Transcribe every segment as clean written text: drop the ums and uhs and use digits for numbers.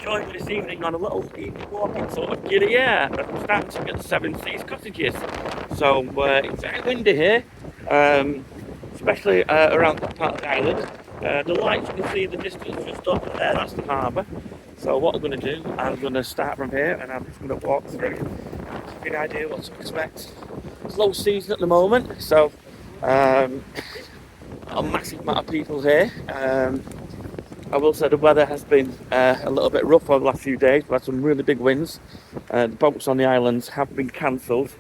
join me this evening on a little evening walk in sort of Gili air. I'm starting at the Seas Cottages. So it's very windy here, especially around that part of the island. The lights you can see in the distance just up there, that's the harbour. So what I'm going to do, I'm going to start from here and I'm just going to walk through, give you an idea what to expect. It's low season at the moment, so a massive amount of people here. I will say the weather has been a little bit rough over the last few days. We've had some really big winds. The boats on the islands have been cancelled,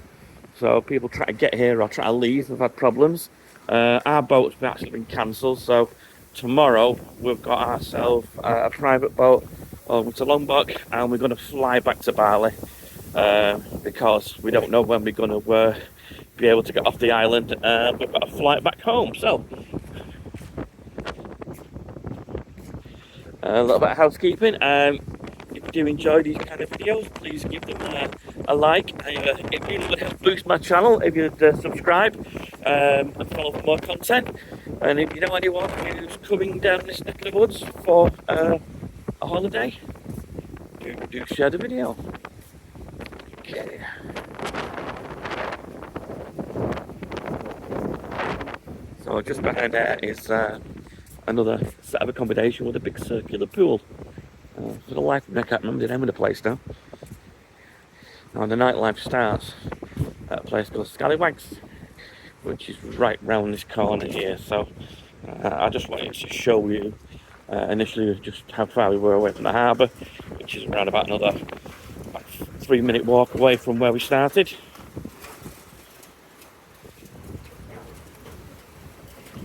so people try to get here or try to leave have had problems. Our boat's actually been cancelled, so tomorrow we've got ourselves a private boat over to Lombok and we're going to fly back to Bali because we don't know when we're going to be able to get off the island. We've got a flight back home, so a little bit of housekeeping. If you do enjoy these kind of videos, please give them a like. It really would help boost my channel if you'd subscribe and follow for more content. And if you know anyone who's coming down this neck of the woods for a holiday, do share the video. Okay. So just behind there is another set of accommodation with a big circular pool. For the life of me, I can't remember the name of the place now. Now the nightlife starts at a place called Scallywags, which is right round this corner here. So I just wanted to show you initially just how far we were away from the harbour, which is around about another 3-minute walk away from where we started.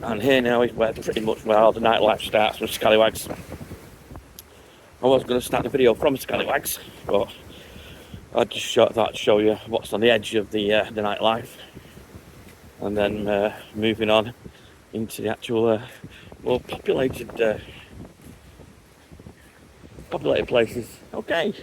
And here now is where pretty much where all the nightlife starts, from Scallywags. I was going to start the video from Scallywags, but I just thought I'd show you what's on the edge of the nightlife, and then moving on into the actual more populated places. Okay.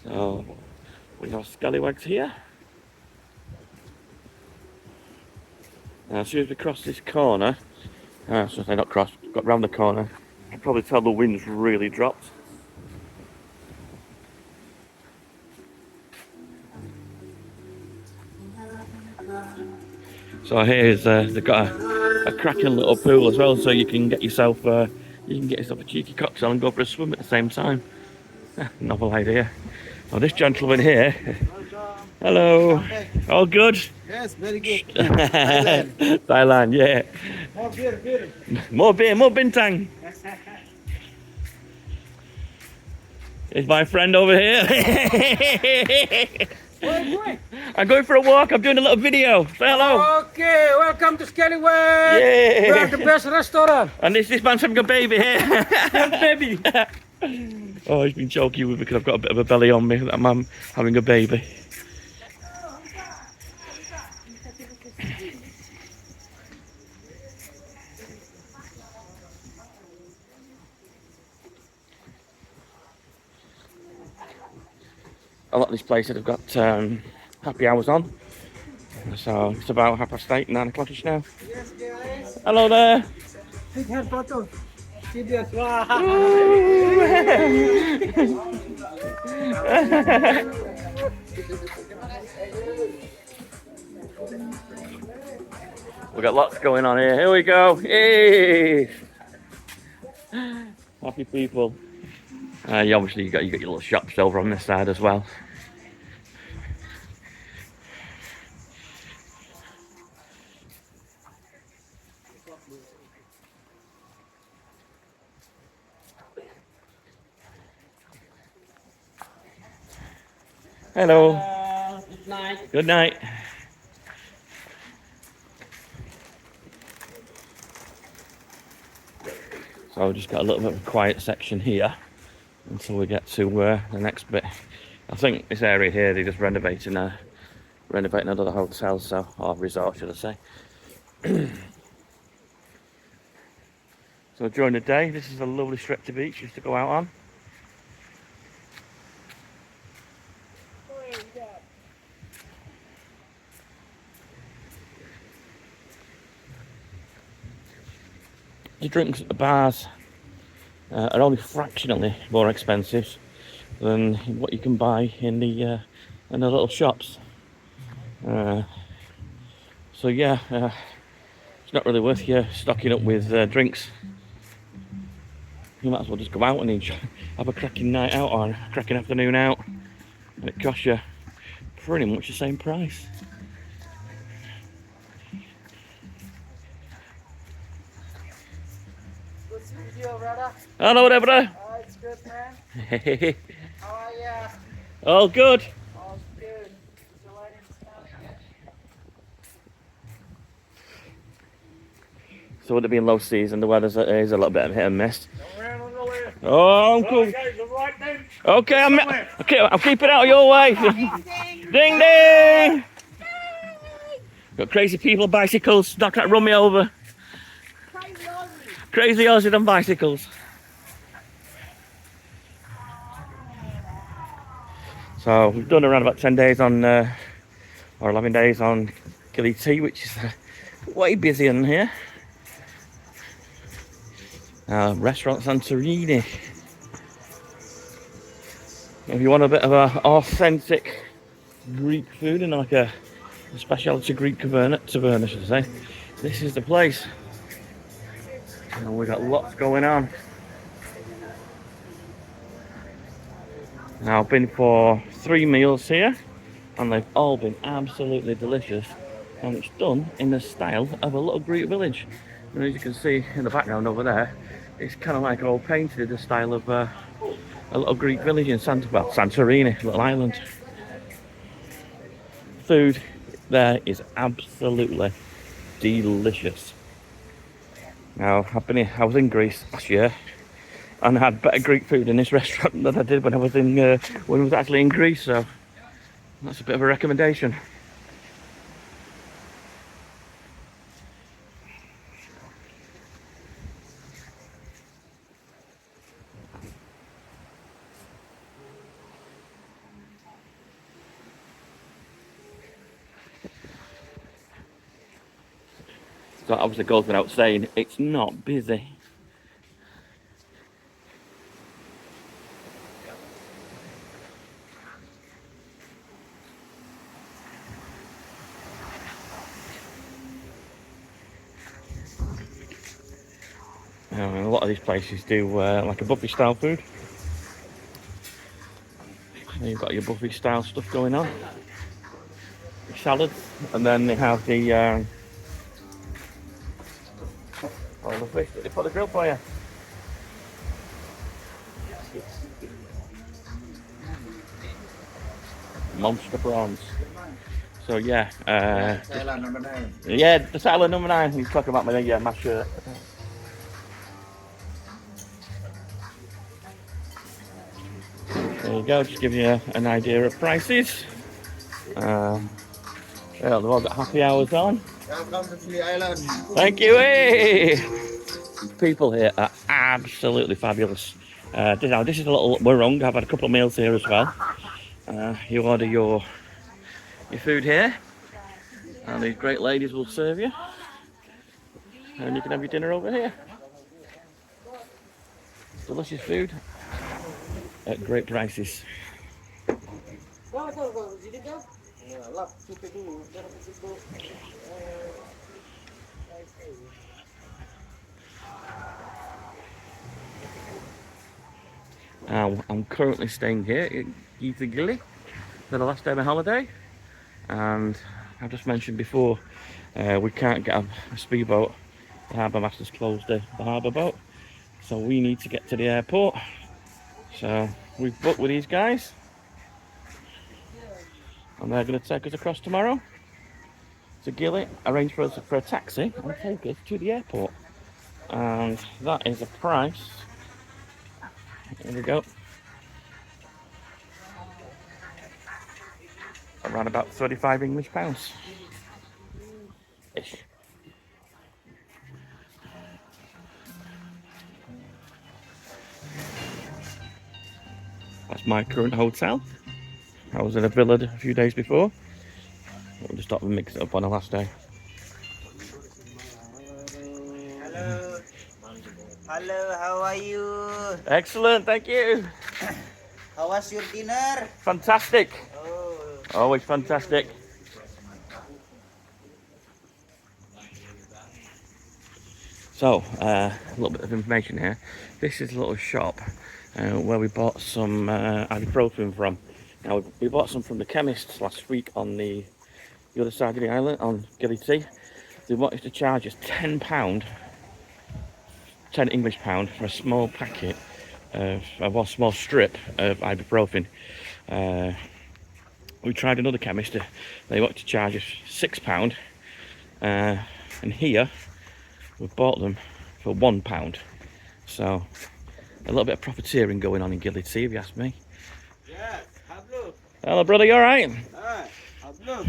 So we have Scallywags here. Now as soon as we cross this corner, so they not cross, got round the corner, you can probably tell the wind's really dropped. So here's they've got a cracking little pool as well, so you can get yourself a cheeky cocktail and go for a swim at the same time. Novel idea. Oh, this gentleman here. Hello. All good? Yes, very good. Thailand, yeah. More beer. More beer, more bintang. Here's my friend over here. Where are you going? I'm going for a walk. I'm doing a little video. Say hello. Okay, welcome to Scallywags. Yeah. We are the best restaurant. And this man's having a baby here. Baby. Oh, he's been joking with me because I've got a bit of a belly on me. That man having a baby. A lot of these places have got happy hours on, so it's about 8:30, 9 o'clock-ish now. Yes, guys. Hello there. Take hand photo. See this. We've got lots going on here. Here we go. Hey! Happy people. Obviously you got your little shops over on this side as well. Hello. Good night. Good night. So I've just got a little bit of a quiet section here until we get to the next bit. I think this area here, they're just renovating another hotel, or resort, should I say. So during the day, this is a lovely stretch of beach just to go out on. The drinks at the bars are only fractionally more expensive than what you can buy in the little shops. So yeah, it's not really worth you stocking up with drinks. You might as well just go out and have a cracking night out or a cracking afternoon out, and it costs you pretty much the same price. Good to see you, brother. Hello there, brother. It's good, man. Hey, How are ya? all good. All's good. Is the lighting stuff? So with it being low season, the weather's is a little bit of hit and miss. Oh, Oh, I'm cool. Okay, I'll keep it out of your way. Ding ding! Got crazy people on bicycles, not trying to run me over. Crazy Aussie on bicycles. So we've done around about 10 days on, or 11 days on Gili Tea, which is way busier than here. Restaurant Santorini. If you want a bit of a authentic Greek food and like a specialty Greek taverna, should I say, this is the place. And we've got lots going on. Now I've been for 3 meals here and they've all been absolutely delicious, and it's done in the style of a little Greek village. And as you can see in the background over there, it's kind of like all painted in the style of a little Greek village in Santorini, little island. Food there is absolutely delicious. Now I was in Greece last year and I had better Greek food in this restaurant than I did when I was actually in Greece, so that's a bit of a recommendation. So obviously goes without saying, it's not busy. A lot of these places do like a buffet style food. You've got your buffet style stuff going on, your salads, and then they have the all the fish that they put on the grill for you. Monster prawns. So yeah, yeah, the salad number 9. He's talking about my shirt. There you go, just give you an idea of prices. Yeah, they've all got happy hours on. Welcome to Gili Island. Thank you. Hey! People here are absolutely fabulous. This is a little Warung. I've had a couple of meals here as well. You order your food here, and these great ladies will serve you, and you can have your dinner over here. Delicious food at great prices. I'm currently staying here in Gili for the last day of my holiday, and I've just mentioned before we can't get a speedboat. The harbour master's closed the harbour boat, so we need to get to the airport. So we've booked with these guys, and they're going to take us across tomorrow to Gili, arrange for us for a taxi and take us to the airport. And that is a price. There we go. Around about 35 English pounds. Ish. That's my current hotel. I was in a villa a few days before. We'll just stop and mix it up on the last day. Hello. Hello, how are you? Excellent, thank you. How was your dinner? Fantastic. Oh, Always fantastic. So, a little bit of information here. This is a little shop where we bought some ibuprofen from. Now, we bought some from the chemist last week on the other side of the island, on Gili. They wanted to charge us £10, 10 English pound for a small packet of a small strip of ibuprofen. We tried another chemist, they wanted to charge us £6, and here we've bought them for £1. So a little bit of profiteering going on in Gili, if you ask me. yeah, have look. Hello, brother, you alright? Have look.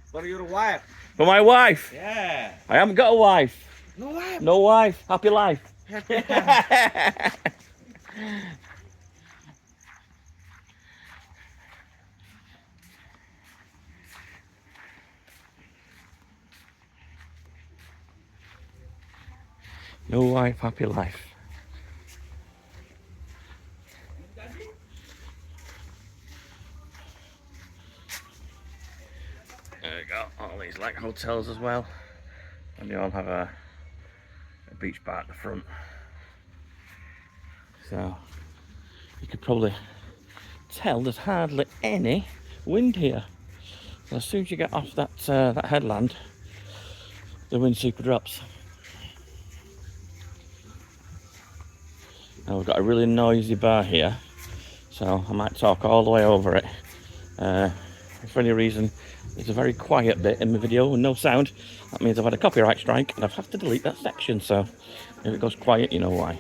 For your wife. For my wife? Yeah. I haven't got a wife. No wife. No wife. Happy life. No wife, happy life. There we go, all these like hotels as well. And they all have a beach bar at the front. So you could probably tell there's hardly any wind here. So as soon as you get off that headland, the wind super drops. Now we've got a really noisy bar here, so I might talk all the way over it. If for any reason there's a very quiet bit in the video and no sound, that means I've had a copyright strike and I've had to delete that section, so if it goes quiet, you know why.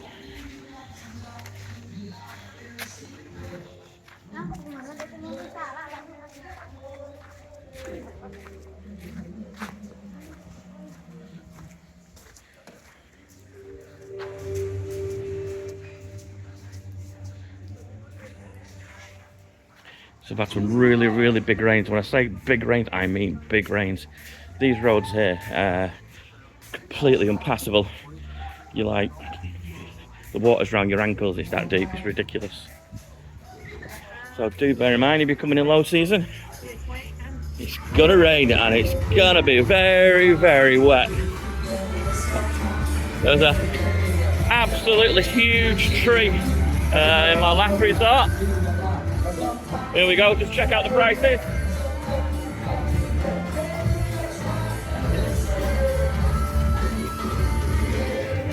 So we've had some really, really big rains. When I say big rains, I mean big rains. These roads here, completely impassable. You like, the water's around your ankles, it's that deep, it's ridiculous. So do bear in mind, if you're coming in low season, it's gonna rain and it's gonna be very, very wet. There's a absolutely huge tree in my last resort. Here we go, just check out the prices.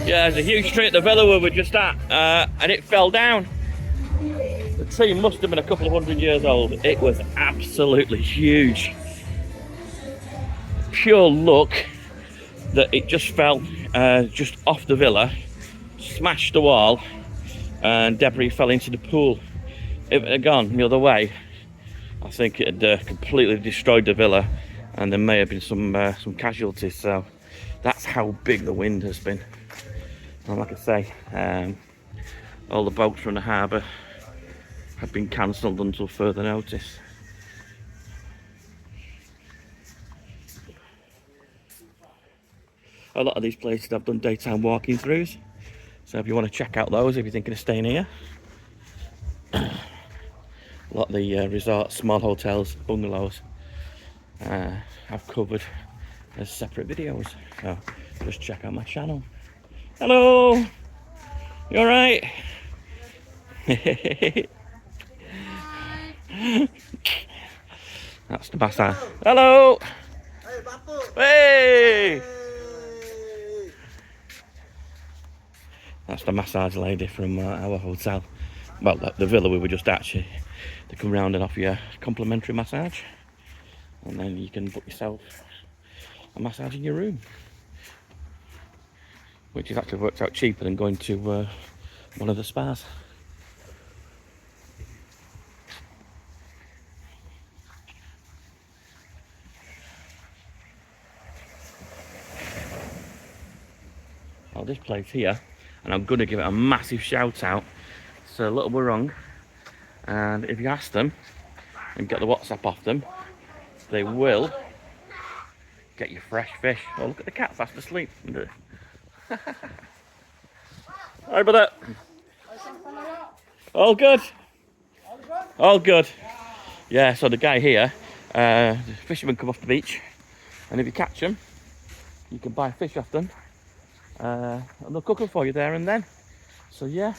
Yeah, there's a huge tree at the villa where we're just at, and it fell down. The tree must have been a couple of 100 years old. It was absolutely huge. Pure luck that it just fell just off the villa, smashed the wall, and debris fell into the pool. If it had gone the other way, I think it had completely destroyed the villa, and there may have been some casualties. So that's how big the wind has been. And like I say, all the boats from the harbour have been cancelled until further notice. A lot of these places I've done daytime walking throughs, so if you want to check out those, if you're thinking of staying here. A lot of the resorts, small hotels, bungalows, I've covered as separate videos, so just check out my channel. Hello, you alright? That's the massage. Hello! Hey, Bapu. Hey! That's the massage lady from our hotel. Well, the villa we were just at. They come round and offer you a complimentary massage, and then you can book yourself a massage in your room, which has actually worked out cheaper than going to one of the spas. Well, this place here, and I'm going to give it a massive shout out. It's a little Warung. and if you ask them and get the WhatsApp off them, they will get you fresh fish. Oh, look at the cat fast asleep. Hi, brother. All good. All good. Yeah, so the guy here, the fishermen come off the beach, and if you catch them, you can buy fish off them, and they'll cook them for you there and then. So yeah.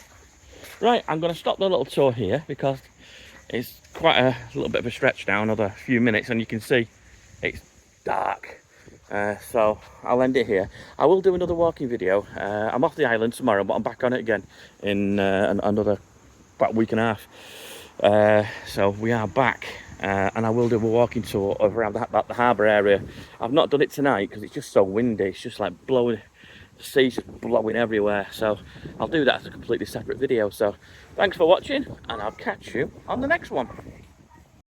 Right, I'm going to stop the little tour here because it's quite a little bit of a stretch now, another few minutes, and you can see it's dark. So I'll end it here. I will do another walking video. I'm off the island tomorrow, but I'm back on it again in another about week and a half. So we are back, and I will do a walking tour of around the harbour area. I've not done it tonight because it's just so windy. It's just like blowing. The sea's just blowing everywhere, so I'll do that as a completely separate video. So thanks for watching, and I'll catch you on the next one.